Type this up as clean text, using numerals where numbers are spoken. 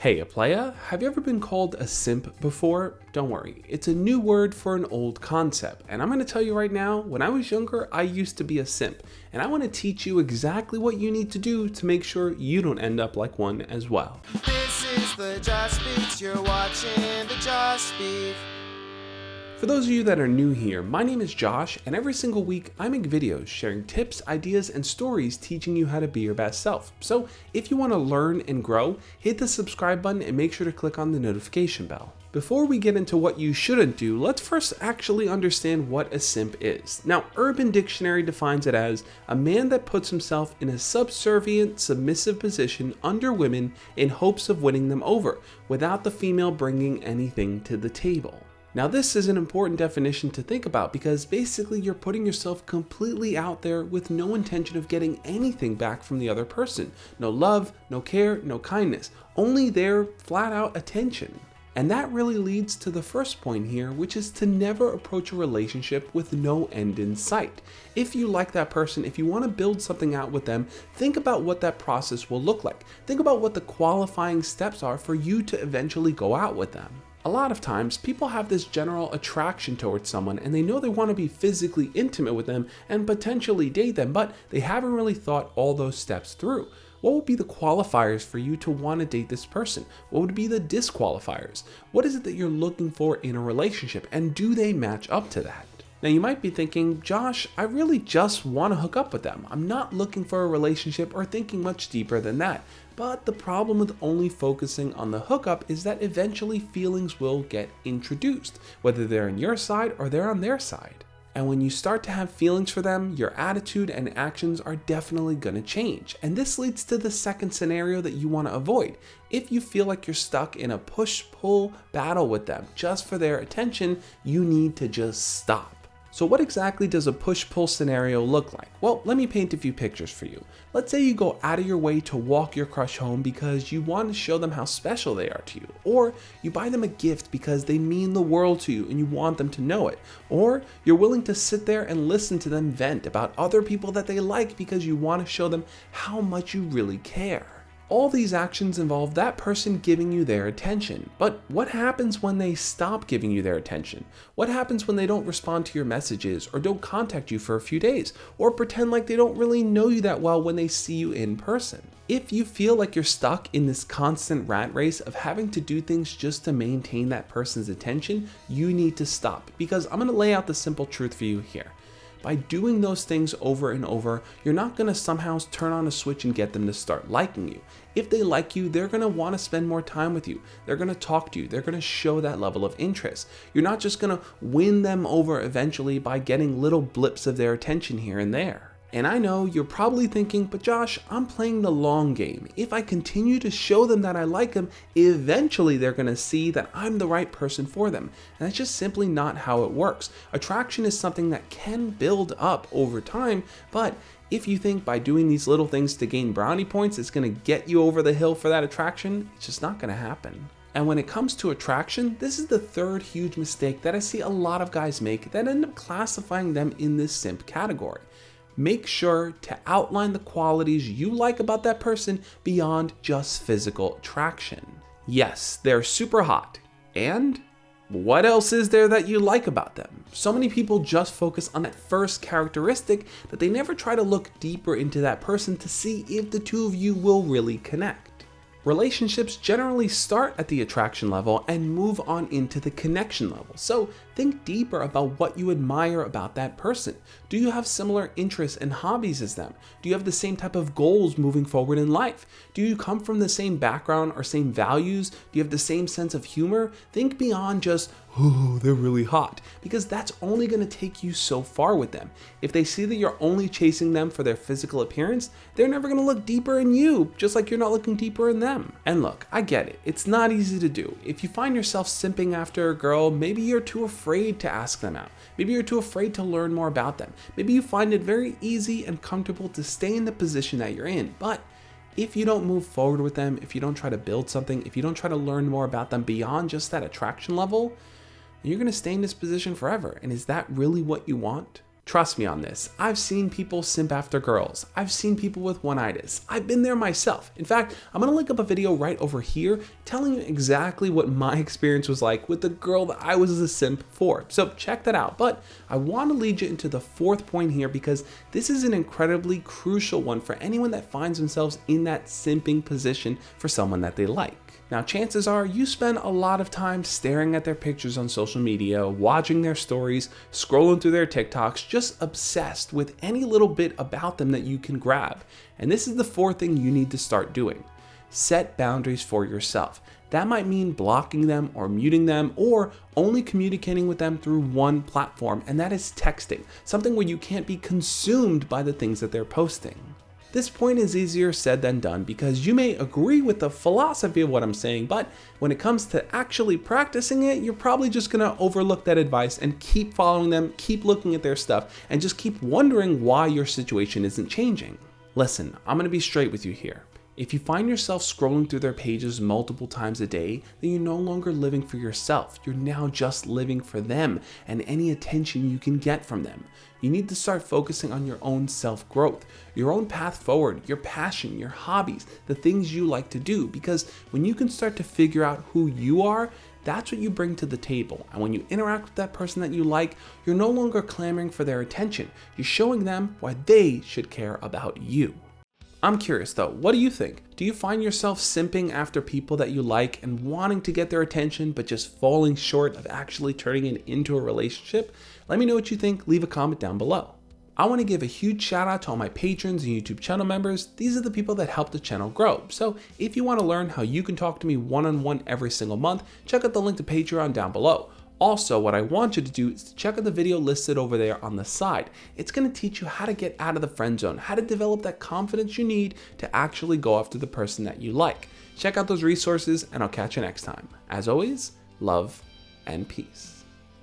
Hey, a playa, have you ever been called a simp before? Don't worry, it's a new word for an old concept. And I'm going to tell you right now, when I was younger, I used to be a simp. And I want to teach you exactly what you need to do to make sure you don't end up like one as well. This is the Josh Beats, you're watching the Josh Beat. For those of you that are new here, my name is Josh, and every single week I make videos sharing tips, ideas, and stories teaching you how to be your best self. So if you want to learn and grow, hit the subscribe button and make sure to click on the notification bell. Before we get into what you shouldn't do, let's first actually understand what a simp is. Now, Urban Dictionary defines it as a man that puts himself in a subservient, submissive position under women in hopes of winning them over, without the female bringing anything to the table. Now, this is an important definition to think about because basically you're putting yourself completely out there with no intention of getting anything back from the other person. No love, no care, no kindness, only their flat out attention. And that really leads to the first point here, which is to never approach a relationship with no end in sight. If you like that person, if you want to build something out with them, think about what that process will look like. Think about what the qualifying steps are for you to eventually go out with them. A lot of times, people have this general attraction towards someone and they know they want to be physically intimate with them and potentially date them, but they haven't really thought all those steps through. What would be the qualifiers for you to want to date this person? What would be the disqualifiers? What is it that you're looking for in a relationship, and do they match up to that? Now you might be thinking, Josh, I really just want to hook up with them. I'm not looking for a relationship or thinking much deeper than that. But the problem with only focusing on the hookup is that eventually feelings will get introduced, whether they're on your side or they're on their side. And when you start to have feelings for them, your attitude and actions are definitely going to change. And this leads to the second scenario that you want to avoid. If you feel like you're stuck in a push-pull battle with them just for their attention, you need to just stop. So what exactly does a push-pull scenario look like? Well, let me paint a few pictures for you. Let's say you go out of your way to walk your crush home because you want to show them how special they are to you. Or you buy them a gift because they mean the world to you and you want them to know it. Or you're willing to sit there and listen to them vent about other people that they like because you want to show them how much you really care. All these actions involve that person giving you their attention. But what happens when they stop giving you their attention? What happens when they don't respond to your messages or don't contact you for a few days or pretend like they don't really know you that well when they see you in person? If you feel like you're stuck in this constant rat race of having to do things just to maintain that person's attention, you need to stop, because I'm going to lay out the simple truth for you here. By doing those things over and over, you're not going to somehow turn on a switch and get them to start liking you. If they like you, they're going to want to spend more time with you. They're going to talk to you. They're going to show that level of interest. You're not just going to win them over eventually by getting little blips of their attention here and there. And I know you're probably thinking, but Josh, I'm playing the long game. If I continue to show them that I like them, eventually they're going to see that I'm the right person for them. And that's just simply not how it works. Attraction is something that can build up over time, but if you think by doing these little things to gain brownie points, it's going to get you over the hill for that attraction, it's just not going to happen. And when it comes to attraction, this is the third huge mistake that I see a lot of guys make that end up classifying them in this simp category. Make sure to outline the qualities you like about that person beyond just physical attraction. Yes, they're super hot. And what else is there that you like about them? So many people just focus on that first characteristic that they never try to look deeper into that person to see if the two of you will really connect. Relationships generally start at the attraction level and move on into the connection level. So think deeper about what you admire about that person. Do you have similar interests and hobbies as them? Do you have the same type of goals moving forward in life? Do you come from the same background or same values? Do you have the same sense of humor? Think beyond just, oh, they're really hot, because that's only going to take you so far with them. If they see that you're only chasing them for their physical appearance, they're never going to look deeper in you, just like you're not looking deeper in them. And look, I get it. It's not easy to do. If you find yourself simping after a girl, maybe you're too afraid to ask them out. Maybe you're too afraid to learn more about them. Maybe you find it very easy and comfortable to stay in the position that you're in. But if you don't move forward with them, if you don't try to build something, if you don't try to learn more about them beyond just that attraction level, you're going to stay in this position forever. And is that really what you want? Trust me on this, I've seen people simp after girls. I've seen people with one-itis. I've been there myself. In fact, I'm gonna link up a video right over here telling you exactly what my experience was like with the girl that I was a simp for. So check that out. But I wanna lead you into the fourth point here because this is an incredibly crucial one for anyone that finds themselves in that simping position for someone that they like. Now, chances are you spend a lot of time staring at their pictures on social media, watching their stories, scrolling through their TikToks, just obsessed with any little bit about them that you can grab. And this is the fourth thing you need to start doing. Set boundaries for yourself. That might mean blocking them or muting them or only communicating with them through one platform, and that is texting, something where you can't be consumed by the things that they're posting. This point is easier said than done because you may agree with the philosophy of what I'm saying, but when it comes to actually practicing it, you're probably just gonna overlook that advice and keep following them, keep looking at their stuff, and just keep wondering why your situation isn't changing. Listen, I'm gonna be straight with you here. If you find yourself scrolling through their pages multiple times a day, then you're no longer living for yourself. You're now just living for them and any attention you can get from them. You need to start focusing on your own self-growth, your own path forward, your passion, your hobbies, the things you like to do, because when you can start to figure out who you are, that's what you bring to the table. And when you interact with that person that you like, you're no longer clamoring for their attention. You're showing them why they should care about you. I'm curious though, what do you think? Do you find yourself simping after people that you like and wanting to get their attention but just falling short of actually turning it into a relationship? Let me know what you think, leave a comment down below. I want to give a huge shout out to all my patrons and YouTube channel members. These are the people that help the channel grow. So if you want to learn how you can talk to me one-on-one every single month, check out the link to Patreon down below. Also, what I want you to do is to check out the video listed over there on the side. It's going to teach you how to get out of the friend zone, how to develop that confidence you need to actually go after the person that you like. Check out those resources and I'll catch you next time. As always, love and peace.